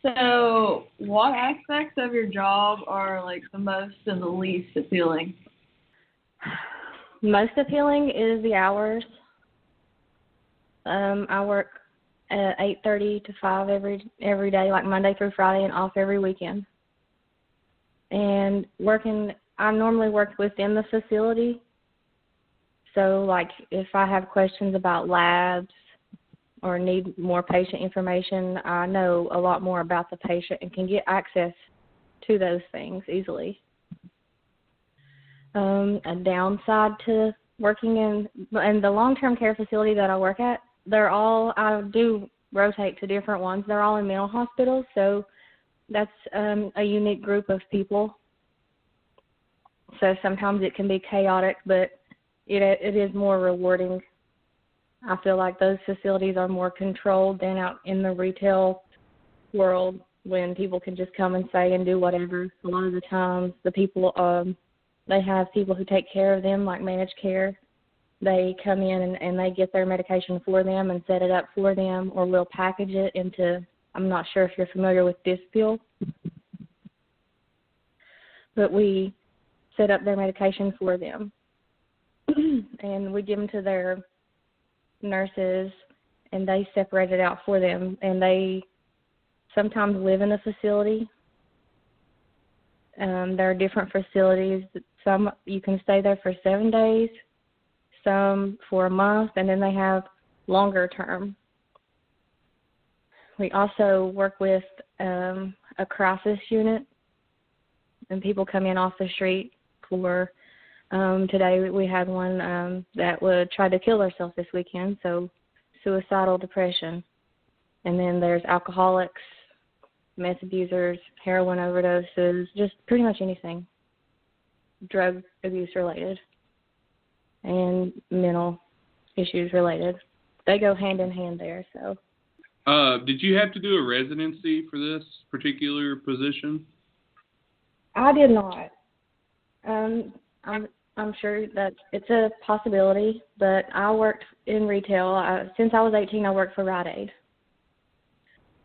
So, what aspects of your job are like the most and the least appealing? Most appealing is the hours. I work at 8:30 to 5 every day, like Monday through Friday, and off every weekend. And I normally work within the facility. So, like, if I have questions about labs or need more patient information, I know a lot more about the patient and can get access to those things easily. A downside to working in the long-term care facility that I work at, I do rotate to different ones. They're all in mental hospitals, so that's a unique group of people. So sometimes it can be chaotic, but it is more rewarding. I feel like those facilities are more controlled than out in the retail world when people can just come and say and do whatever. A lot of the times the people, they have people who take care of them, like managed care. They come in and they get their medication for them and set it up for them, or we'll package it into, I'm not sure if you're familiar with Dispill, but we set up their medication for them. And we give them to their nurses, and they separate it out for them. And they sometimes live in a facility. There are different facilities. Some you can stay there for 7 days, some for a month, and then they have longer term. We also work with a crisis unit, and people come in off the street for, today we had one that would try to kill herself this weekend, so suicidal depression. And then there's alcoholics, meth abusers, heroin overdoses, just pretty much anything drug abuse related and mental issues related. They go hand in hand there. So, did you have to do a residency for this particular position? I did not. I'm sure that it's a possibility, but I worked in retail. Since I was 18, I worked for Rite Aid.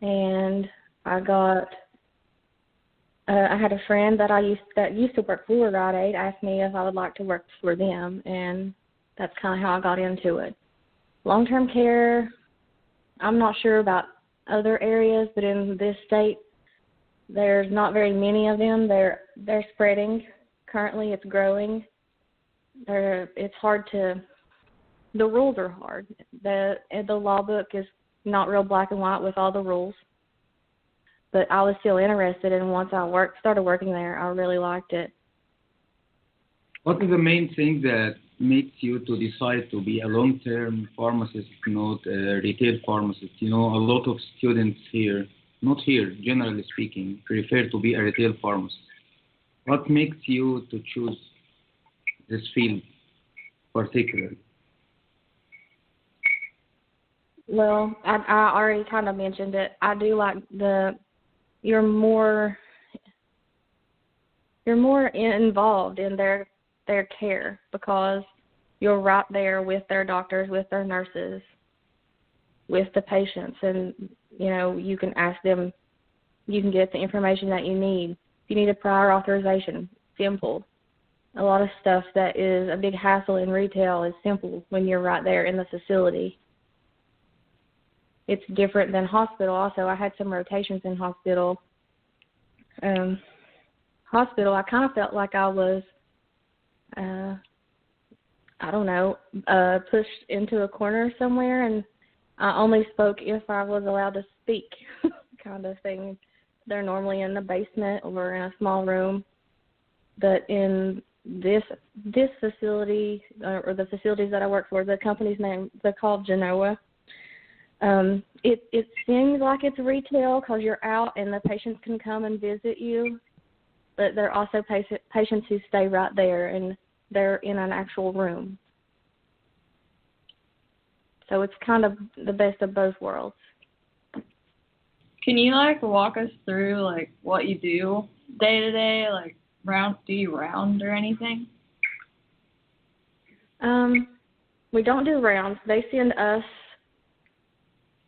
And I had a friend that used to work for Rite Aid asked me if I would like to work for them, and that's kind of how I got into it. Long-term care, I'm not sure about other areas, but in this state, there's not very many of them. They're spreading. Currently, it's growing. It's hard to. The rules are hard. The law book is not real black and white with all the rules. But I was still interested, and once I started working there, I really liked it. What is the main thing that makes you to decide to be a long-term pharmacist, not a retail pharmacist? A lot of students here, not here, generally speaking, prefer to be a retail pharmacist. What makes you to choose this field particularly? Well, I already kind of mentioned it. I do like you're more involved in their care because you're right there with their doctors, with their nurses, with the patients, and you can ask them, you can get the information that you need. If you need a prior authorization, simple. A lot of stuff that is a big hassle in retail is simple when you're right there in the facility. It's different than hospital. Also, I had some rotations in hospital. I kind of felt like I was, pushed into a corner somewhere, and I only spoke if I was allowed to speak, kind of thing. They're normally in the basement or in a small room, but in this facility, or the facilities that I work for, the company's name, they're called Genoa. It seems like it's retail because you're out and the patients can come and visit you, but there are also patients who stay right there and they're in an actual room. So it's kind of the best of both worlds. Can you walk us through what you do day to day? Do you round or anything? We don't do rounds. They send us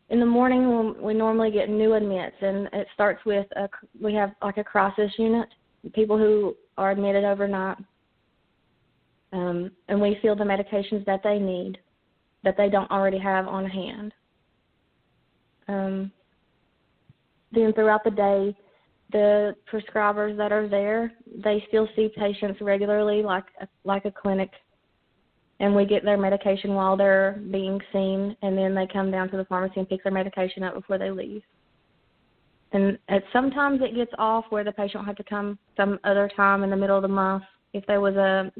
in the morning. We normally get new admits, and it starts with we have a crisis unit, people who are admitted overnight, and we fill the medications that they need that they don't already have on hand. Then throughout the day, the prescribers that are there, they still see patients regularly like a clinic, and we get their medication while they're being seen, and then they come down to the pharmacy and pick their medication up before they leave. And sometimes it gets off where the patient will have to come some other time in the middle of the month if there was a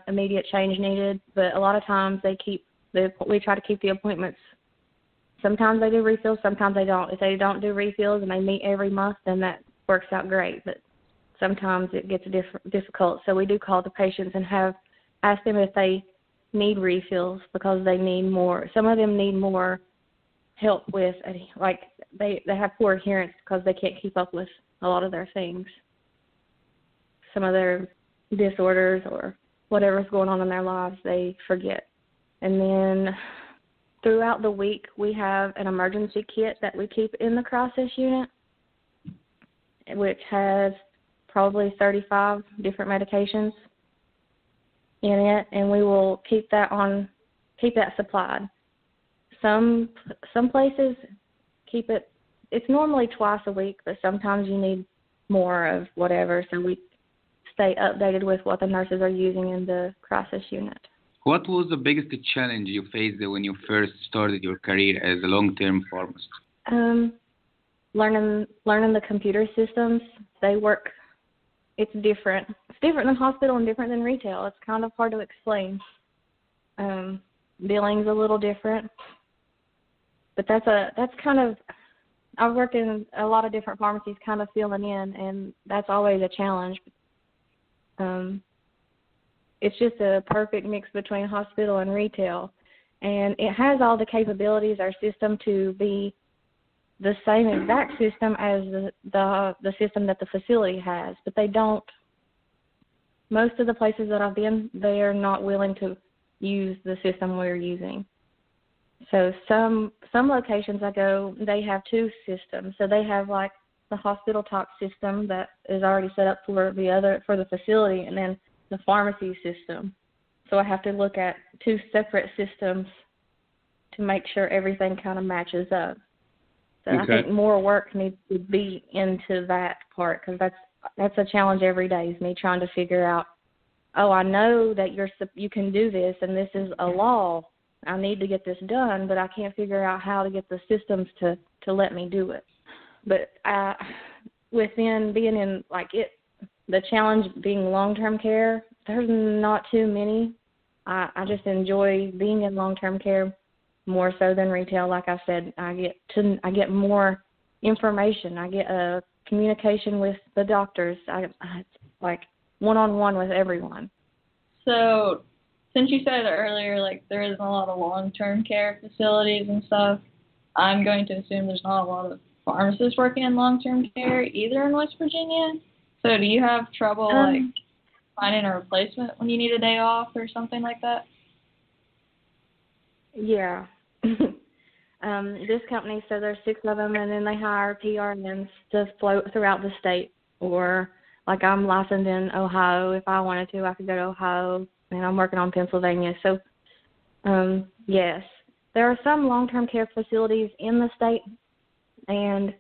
immediate change needed. But a lot of times we try to keep the appointments. Sometimes they do refills, sometimes they don't. If they don't do refills and they meet every month, then that works out great. But sometimes it gets difficult. So we do call the patients and ask them if they need refills because they need more. Some of them need more help with, they have poor adherence because they can't keep up with a lot of their things. Some of their disorders or whatever's going on in their lives, they forget. And then throughout the week, we have an emergency kit that we keep in the crisis unit, which has probably 35 different medications in it, and we will keep that supplied. Some places keep it. It's normally twice a week, but sometimes you need more of whatever, so we stay updated with what the nurses are using in the crisis unit. What was the biggest challenge you faced when you first started your career as a long-term pharmacist? Learning the computer systems. They work. It's different. It's different than hospital and different than retail. It's kind of hard to explain. Billing's a little different, but that's kind of. I've worked in a lot of different pharmacies, kind of filling in, and that's always a challenge. It's just a perfect mix between hospital and retail, and it has all the capabilities, our system, to be the same exact system as the system that the facility has, but they don't. Most of the places that I've been, they are not willing to use the system we're using. So some locations I go, they have two systems. So they have the hospital talk system that is already set up for the facility, and then the pharmacy system. So I have to look at two separate systems to make sure everything kind of matches up. So okay. I think more work needs to be into that part, because that's a challenge every day, is me trying to figure out, I know that you can do this, and this is a law. I need to get this done, but I can't figure out how to get the systems to let me do it. But within being in the challenge being long-term care, there's not too many. I just enjoy being in long-term care more so than retail. Like I said, I get more information. I get a communication with the doctors. I one-on-one with everyone. So, since you said earlier, there isn't a lot of long-term care facilities and stuff, I'm going to assume there's not a lot of pharmacists working in long-term care either in West Virginia. So do you have trouble finding a replacement when you need a day off or something like that? Yeah. This company, so there's 6 of them, and then they hire PRNs to float throughout the state. Or I'm licensed in Ohio. If I wanted to, I could go to Ohio, and I'm working on Pennsylvania. So, yes, there are some long-term care facilities in the state, and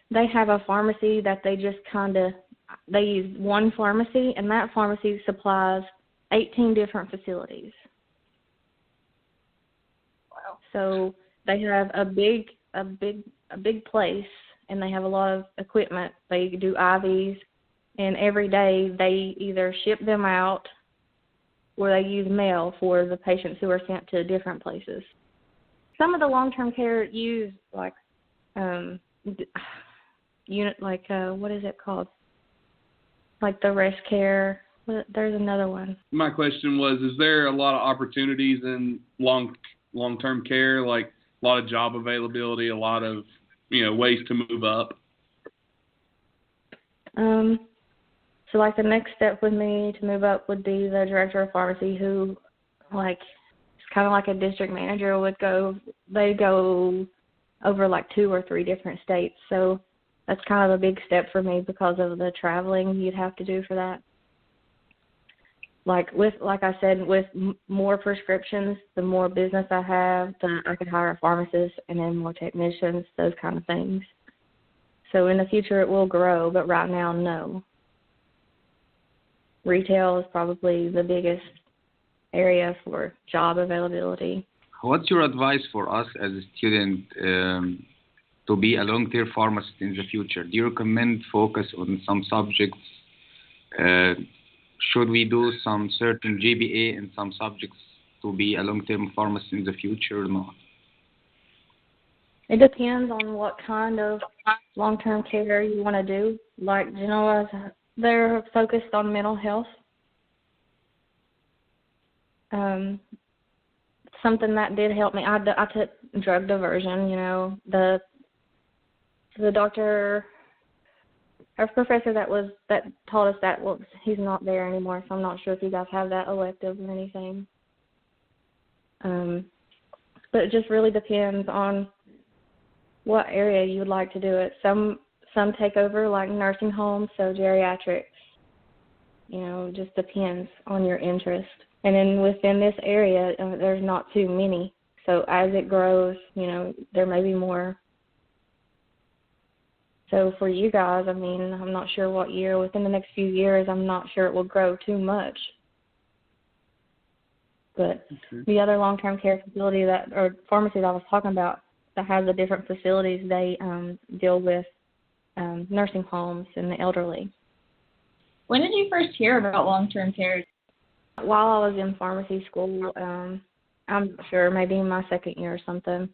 they have a pharmacy that they just they use one pharmacy, and that pharmacy supplies 18 different facilities. Wow. So they have a big place, and they have a lot of equipment. They do IVs, and every day they either ship them out or they use mail for the patients who are sent to different places. some of the long-term care use like unit, like what is it called? Like the rest care. There's another one. My question was, is there a lot of opportunities in long-term care, like a lot of job availability, a lot of, ways to move up? So like the next step with me to move up would be the director of pharmacy, who like it's kind of like a district manager they go over like 2 or 3 different states. So that's kind of a big step for me because of the traveling you'd have to do for that. Like I said, with more prescriptions, the more business I have, I could hire a pharmacist and then more technicians, those kind of things. So in the future it will grow, but right now, no. Retail is probably the biggest area for job availability. What's your advice for us as a student to be a long-term pharmacist in the future? Do you recommend focus on some subjects? Should we do some certain GPA in some subjects to be a long-term pharmacist in the future or not? It depends on what kind of long-term care you want to do. Like Genoa's, they're focused on mental health. Something that did help me, I took drug diversion, the doctor, our professor that taught us that, well, he's not there anymore, so I'm not sure if you guys have that elective or anything. But it just really depends on what area you would like to do it. Some take over like nursing homes, so geriatrics. Just depends on your interest. And then within this area, there's not too many. So as it grows, there may be more. So for you guys, I'm not sure what year. Within the next few years, I'm not sure it will grow too much. But the other long-term care facility or pharmacies I was talking about that has the different facilities, they deal with nursing homes and the elderly. When did you first hear about long-term care? While I was in pharmacy school, I'm sure maybe in my second year or something.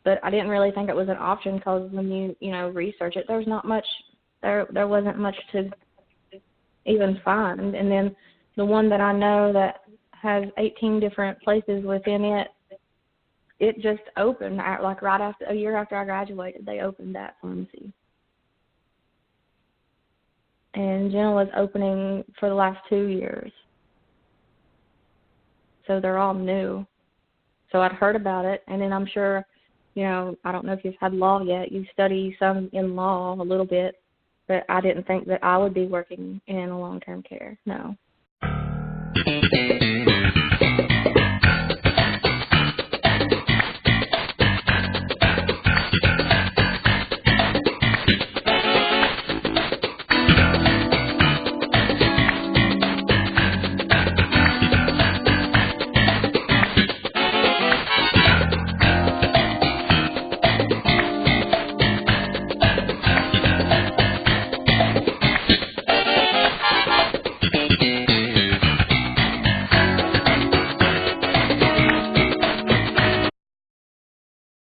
But I didn't really think it was an option because when you research it, there's not much, there wasn't much to even find. And then the one that I know that has 18 different places within it, it just opened like right after a year after I graduated. They opened that pharmacy. And Jenna was opening for the last 2 years. So they're all new. So I'd heard about it, and then I'm sure, I don't know if you've had law yet. You study some in law a little bit, but I didn't think that I would be working in a long-term care, no.